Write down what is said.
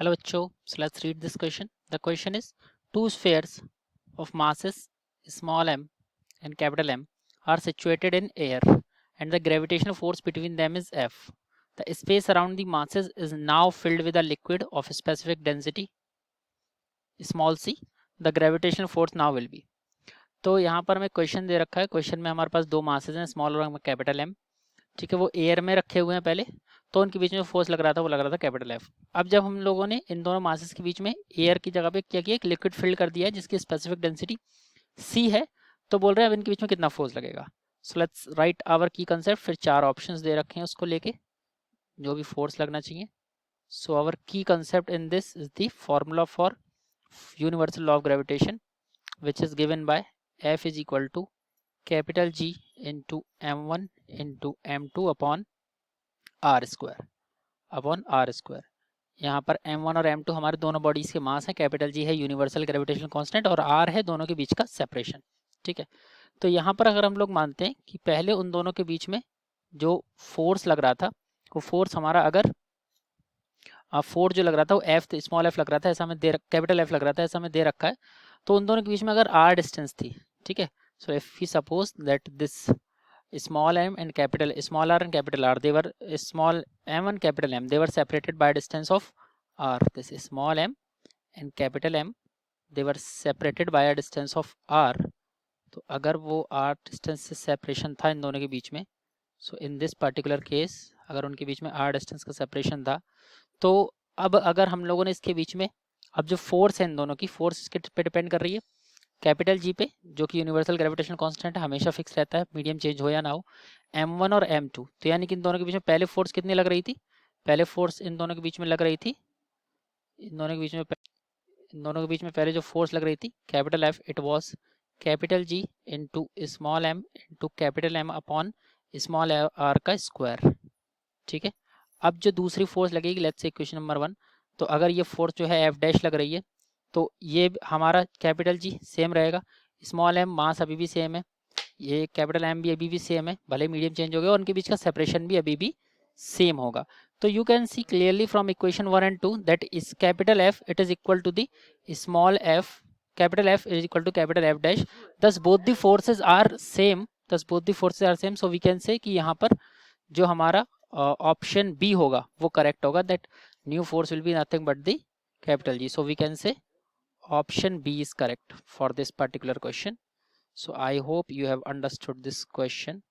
Hello bachcho, so let's read this question. The question is, two spheres of masses small m and capital M are situated in air and the gravitational force between them is F. The space around the masses is now filled with a liquid of specific density small c. The gravitational force now will be. तो यहाँ पर हमें question दे रखा है. Question में हमारे पास दो masses हैं, स्मॉल और कैपिटल एम. ठीक है, वो एयर में रखे हुए हैं पहले, तो उनके बीच में फोर्स लग रहा था, वो लग रहा था कैपिटल एफ. अब जब हम लोगों ने इन दोनों मासेस के बीच में एयर की जगह पे क्या किया, एक लिक्विड फिल कर दिया है जिसकी स्पेसिफिक डेंसिटी सी है, तो बोल रहे हैं अब इनके बीच में कितना फोर्स लगेगा. सो लेट्स राइट आवर की कंसेप्ट. फिर चार ऑप्शंस दे रखे हैं उसको लेके जो भी फोर्स लगना चाहिए. सो आवर की concept in this is the formula for universal law of gravitation which is given by F is equal to capital G into M1 into M2 upon R square. यहाँ पर M1 और M2 हमारे दोनों bodies के मास हैं. Capital G है universal gravitational constant और R है दोनों के बीच का सेपरेशन. ठीक है, तो यहाँ पर अगर हम लोग मानते हैं कि पहले उन दोनों के बीच में जो फोर्स लग रहा था, वो फोर्स हमारा अगर फोर्स जो लग रहा था वो एफ स्मॉल एफ लग रहा था, ऐसा हमें कैपिटल एफ लग रहा था, ऐसा हमें दे रखा है. तो उन दोनों के बीच में अगर आर डिस्टेंस थी, ठीक है, so if we suppose that this small m and capital small r and capital R, they were small m and capital M, they were separated by a distance of r. This is small m and capital M, they were separated by a distance of r. तो अगर वो r distance से separation था इन दोनों के बीच में, सो in this particular case अगर उनके बीच में r डिस्टेंस का सेपरेशन था, तो अब अगर हम लोगों ने इसके बीच में अब जो फोर्स है इन दोनों की, फोर्स इसके पे डिपेंड कर रही है कैपिटल जी पे, जो कि यूनिवर्सल ग्रेविटेशनल कांस्टेंट है, हमेशा फिक्स रहता है, मीडियम चेंज हो या ना हो. M1 और M2, तो यानी कि इन दोनों के बीच में पहले फोर्स कितनी लग रही थी, पहले फोर्स इन दोनों के बीच में लग रही थी, इन दोनों के बीच में पहले जो फोर्स लग रही थी capital F, it was capital G into small m into capital M upon small r का स्क्वायर. ठीक है, अब जो दूसरी फोर्स लगेगी, लेट्स से क्वेश्चन नंबर 1, तो अगर ये फोर्स जो है एफ डैश लग रही है, तो ये हमारा कैपिटल जी सेम रहेगा, स्मॉल एम मास अभी भी सेम है, ये कैपिटल एम भी अभी भी सेम है, भले मीडियम चेंज हो गया, और उनके बीच का सेपरेशन भी अभी भी सेम होगा. तो you can see clearly from equation 1 and 2 that is capital F it is equal to the small F, capital F is equal to capital F dash. Thus both the forces are same, so we can say कि यहाँ पर जो हमारा option B होगा वो correct होगा, that new force will be nothing but the capital G. So we can say option B is correct for this particular question. So I hope you have understood this question.